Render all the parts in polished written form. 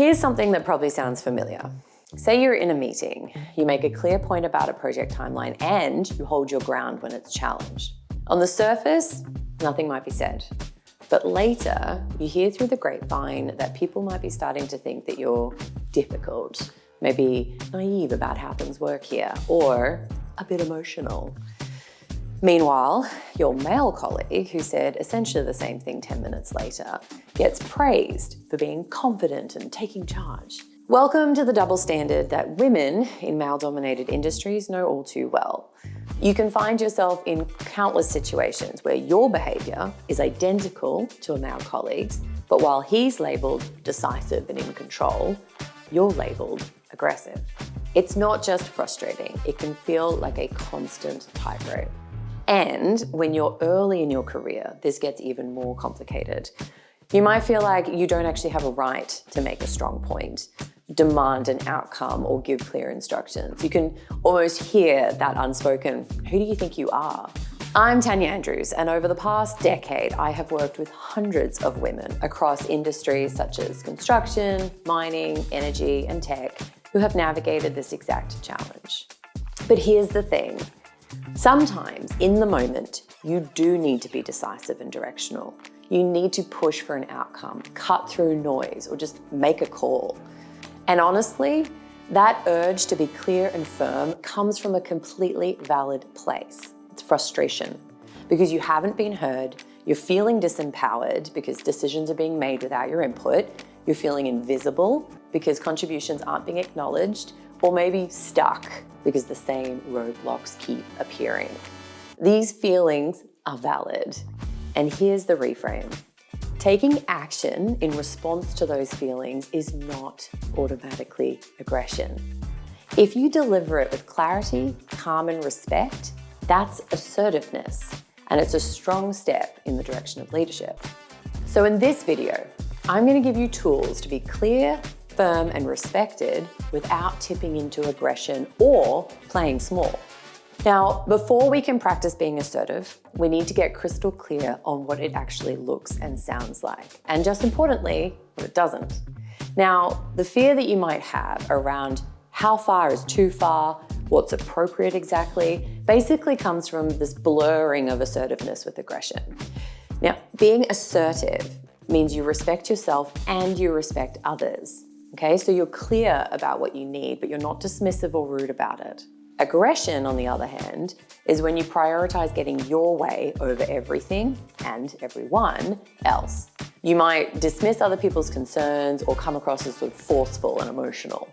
Here's something that probably sounds familiar. Say you're in a meeting, you make a clear point about a project timeline and you hold your ground when it's challenged. On the surface, nothing might be said. But later, you hear through the grapevine that people might be starting to think that you're difficult, maybe naive about how things work here, or a bit emotional. Meanwhile, your male colleague, who said essentially the same thing 10 minutes later, gets praised for being confident and taking charge. Welcome to the double standard that women in male-dominated industries know all too well. You can find yourself in countless situations where your behavior is identical to a male colleague's, but while he's labeled decisive and in control, you're labeled aggressive. It's not just frustrating, it can feel like a constant tightrope. And when you're early in your career, this gets even more complicated. You might feel like you don't actually have a right to make a strong point, demand an outcome, or give clear instructions. You can almost hear that unspoken, "Who do you think you are?" I'm Tanya Andrews, and over the past decade, I have worked with hundreds of women across industries such as construction, mining, energy, and tech, who have navigated this exact challenge. But here's the thing. Sometimes, in the moment, you do need to be decisive and directional. You need to push for an outcome, cut through noise, or just make a call. And honestly, that urge to be clear and firm comes from a completely valid place. It's frustration, because you haven't been heard, you're feeling disempowered because decisions are being made without your input, you're feeling invisible because contributions aren't being acknowledged, or maybe stuck because the same roadblocks keep appearing. These feelings are valid. And here's the reframe. Taking action in response to those feelings is not automatically aggression. If you deliver it with clarity, calm, and respect, that's assertiveness. And it's a strong step in the direction of leadership. So in this video, I'm going to give you tools to be clear, firm, and respected without tipping into aggression or playing small. Now, before we can practice being assertive, we need to get crystal clear on what it actually looks and sounds like, and just importantly, what it doesn't. Now, the fear that you might have around how far is too far, what's appropriate exactly, basically comes from this blurring of assertiveness with aggression. Now, being assertive means you respect yourself and you respect others. Okay, so you're clear about what you need, but you're not dismissive or rude about it. Aggression, on the other hand, is when you prioritize getting your way over everything and everyone else. You might dismiss other people's concerns or come across as sort of forceful and emotional.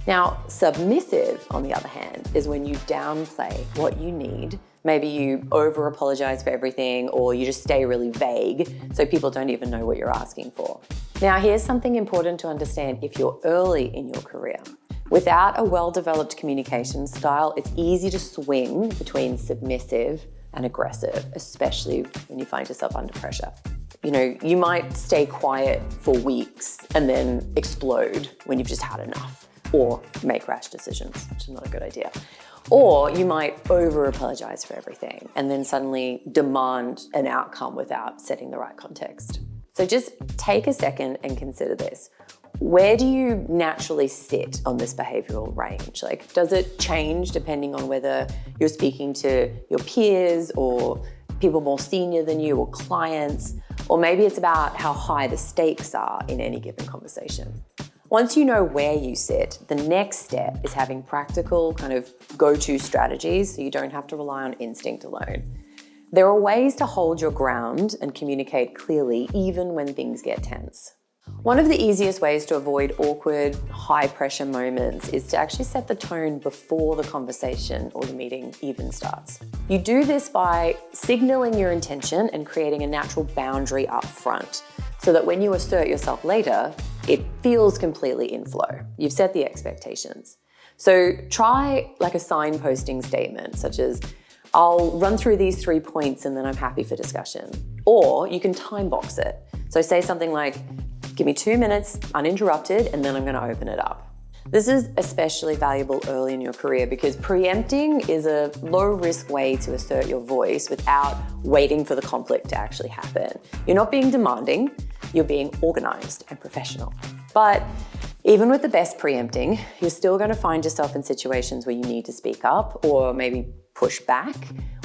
Now, submissive, on the other hand, is when you downplay what you need. Maybe you over-apologize for everything, or you just stay really vague so people don't even know what you're asking for. Now, here's something important to understand if you're early in your career. Without a well-developed communication style, it's easy to swing between submissive and aggressive, especially when you find yourself under pressure. You know, you might stay quiet for weeks and then explode when you've just had enough, or make rash decisions, which is not a good idea. Or you might over-apologize for everything and then suddenly demand an outcome without setting the right context. So just take a second and consider this. Where do you naturally sit on this behavioral range? Like, does it change depending on whether you're speaking to your peers or people more senior than you or clients? Or maybe it's about how high the stakes are in any given conversation. Once you know where you sit, the next step is having practical kind of go-to strategies so you don't have to rely on instinct alone. There are ways to hold your ground and communicate clearly even when things get tense. One of the easiest ways to avoid awkward, high-pressure moments is to actually set the tone before the conversation or the meeting even starts. You do this by signaling your intention and creating a natural boundary up front so that when you assert yourself later, it feels completely in flow. You've set the expectations. So try like a signposting statement, such as, "I'll run through these 3 points and then I'm happy for discussion." Or you can time box it. So say something like, "Give me 2 minutes uninterrupted and then I'm going to open it up." This is especially valuable early in your career because preempting is a low-risk way to assert your voice without waiting for the conflict to actually happen. You're not being demanding, you're being organized and professional. But Even with the best preempting, you're still going to find yourself in situations where you need to speak up or maybe push back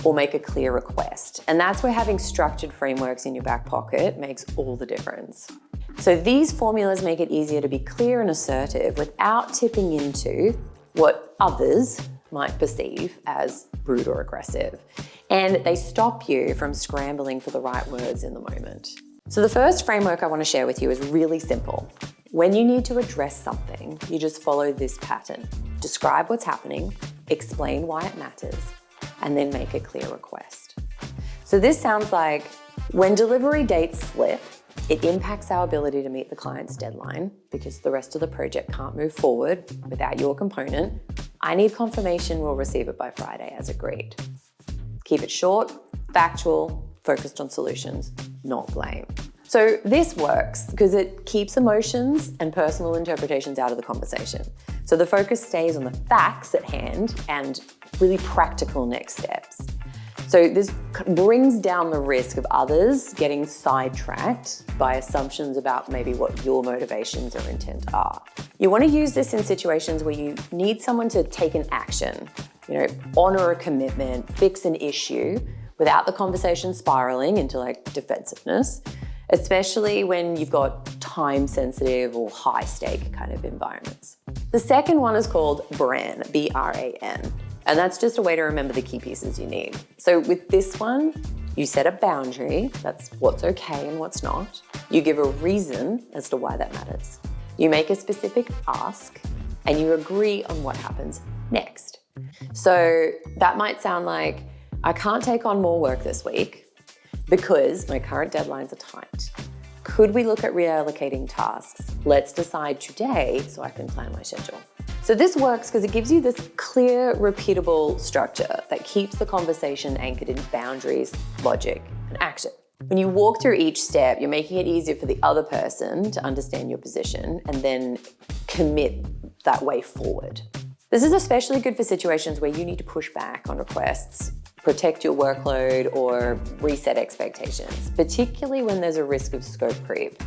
or make a clear request. And that's where having structured frameworks in your back pocket makes all the difference. So these formulas make it easier to be clear and assertive without tipping into what others might perceive as rude or aggressive. And they stop you from scrambling for the right words in the moment. So the first framework I want to share with you is really simple. When you need to address something, you just follow this pattern. Describe what's happening, explain why it matters, and then make a clear request. So this sounds like when delivery dates slip, it impacts our ability to meet the client's deadline because the rest of the project can't move forward without your component. I need confirmation we'll receive it by Friday as agreed. Keep it short, factual, focused on solutions, not blame. So this works because it keeps emotions and personal interpretations out of the conversation. So the focus stays on the facts at hand and really practical next steps. So this brings down the risk of others getting sidetracked by assumptions about maybe what your motivations or intent are. You want to use this in situations where you need someone to take an action, honor a commitment, fix an issue without the conversation spiraling into defensiveness, especially when you've got time-sensitive or high-stake kind of environments. The second one is called BRAN, B-R-A-N, and that's just a way to remember the key pieces you need. So with this one, you set a boundary, that's what's okay and what's not. You give a reason as to why that matters. You make a specific ask, and you agree on what happens next. So that might sound like, I can't take on more work this week, because my current deadlines are tight. Could we look at reallocating tasks? Let's decide today so I can plan my schedule. So this works because it gives you this clear, repeatable structure that keeps the conversation anchored in boundaries, logic, and action. When you walk through each step, you're making it easier for the other person to understand your position and then commit that way forward. This is especially good for situations where you need to push back on requests, protect your workload, or reset expectations, particularly when there's a risk of scope creep.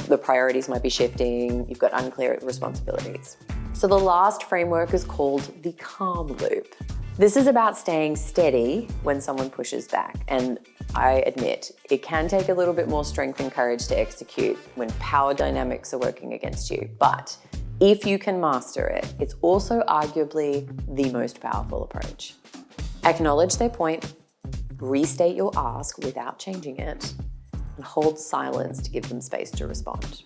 The priorities might be shifting, you've got unclear responsibilities. So the last framework is called the calm loop. This is about staying steady when someone pushes back. And I admit, it can take a little bit more strength and courage to execute when power dynamics are working against you. But if you can master it, it's also arguably the most powerful approach. Acknowledge their point, restate your ask without changing it, and hold silence to give them space to respond.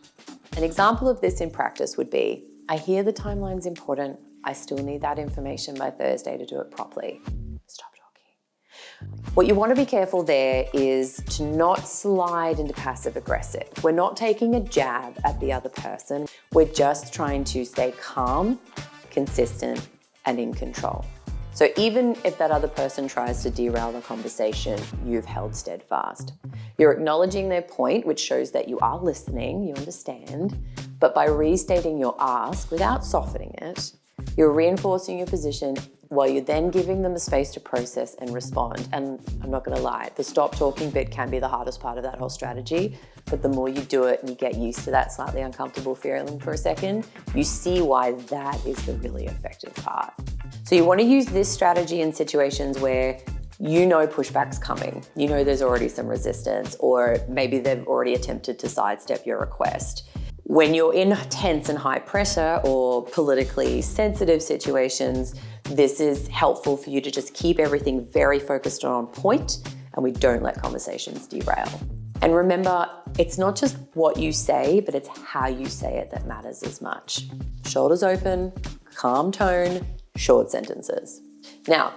An example of this in practice would be, I hear the timeline's important, I still need that information by Thursday to do it properly. Stop talking. What you want to be careful there is to not slide into passive aggressive. We're not taking a jab at the other person, we're just trying to stay calm, consistent, and in control. So even if that other person tries to derail the conversation, you've held steadfast. You're acknowledging their point, which shows that you are listening, you understand, but by restating your ask without softening it, you're reinforcing your position while you're then giving them the space to process and respond. And I'm not gonna lie, the stop talking bit can be the hardest part of that whole strategy, but the more you do it and you get used to that slightly uncomfortable feeling for a second, you see why that is the really effective part. So you want to use this strategy in situations where you know pushback's coming, you know there's already some resistance, or maybe they've already attempted to sidestep your request. When you're in tense and high pressure or politically sensitive situations, this is helpful for you to just keep everything very focused on point, and we don't let conversations derail. And remember, it's not just what you say, but it's how you say it that matters as much. Shoulders open, calm tone, short sentences. Now,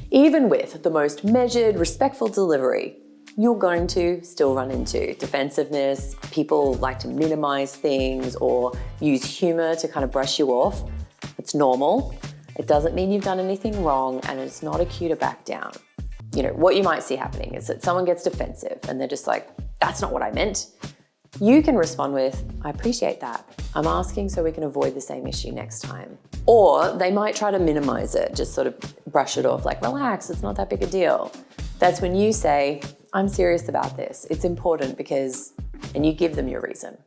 even with the most measured, respectful delivery, you're going to still run into defensiveness. People like to minimize things or use humor to kind of brush you off. It's normal. It doesn't mean you've done anything wrong, and it's not a cue to back down. What you might see happening is that someone gets defensive and they're just like, that's not what I meant. You can respond with, I appreciate that. I'm asking so we can avoid the same issue next time. Or they might try to minimize it, just sort of brush it off like, relax, it's not that big a deal. That's when you say, I'm serious about this. It's important because, and you give them your reason.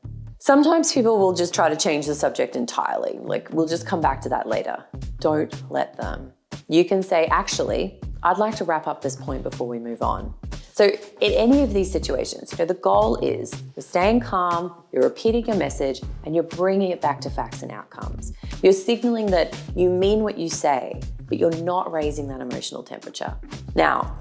Sometimes people will just try to change the subject entirely. Like, we'll just come back to that later. Don't let them. You can say, actually, I'd like to wrap up this point before we move on. So in any of these situations, the goal is you're staying calm, you're repeating your message, and you're bringing it back to facts and outcomes. You're signaling that you mean what you say, but you're not raising that emotional temperature. Now,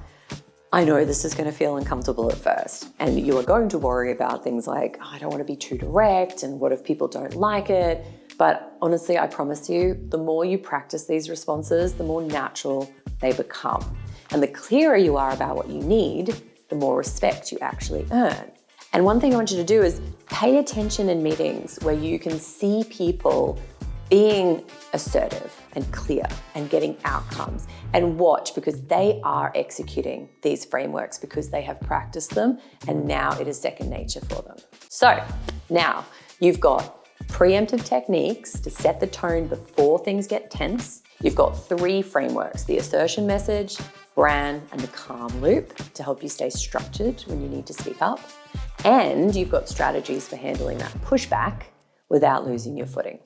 I know this is going to feel uncomfortable at first, and you are going to worry about things like, I don't want to be too direct, and what if people don't like it? But honestly, I promise you, the more you practice these responses, the more natural they become. And the clearer you are about what you need, the more respect you actually earn. And one thing I want you to do is pay attention in meetings where you can see people being assertive and clear and getting outcomes, and watch, because they are executing these frameworks because they have practiced them and now it is second nature for them. So now you've got preemptive techniques to set the tone before things get tense. You've got 3 frameworks: the assertion message, brand, and the calm loop to help you stay structured when you need to speak up. And you've got strategies for handling that pushback without losing your footing.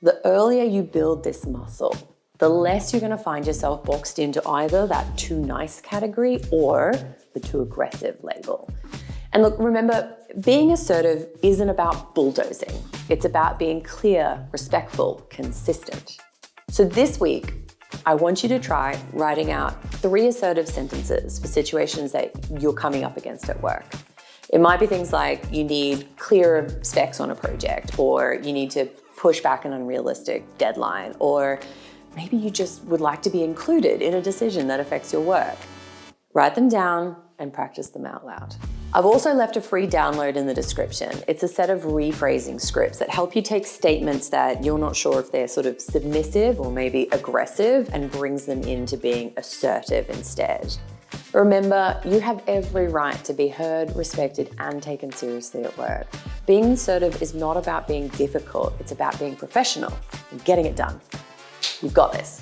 The earlier you build this muscle, the less you're going to find yourself boxed into either that too nice category or the too aggressive label. And look, remember, being assertive isn't about bulldozing. It's about being clear, respectful, consistent. So this week, I want you to try writing out 3 assertive sentences for situations that you're coming up against at work. It might be things like you need clearer specs on a project, or you need to push back an unrealistic deadline, or maybe you just would like to be included in a decision that affects your work. Write them down and practice them out loud. I've also left a free download in the description. It's a set of rephrasing scripts that help you take statements that you're not sure if they're sort of submissive or maybe aggressive, and brings them into being assertive instead. Remember, you have every right to be heard, respected, and taken seriously at work. Being assertive is not about being difficult, it's about being professional and getting it done. You've got this.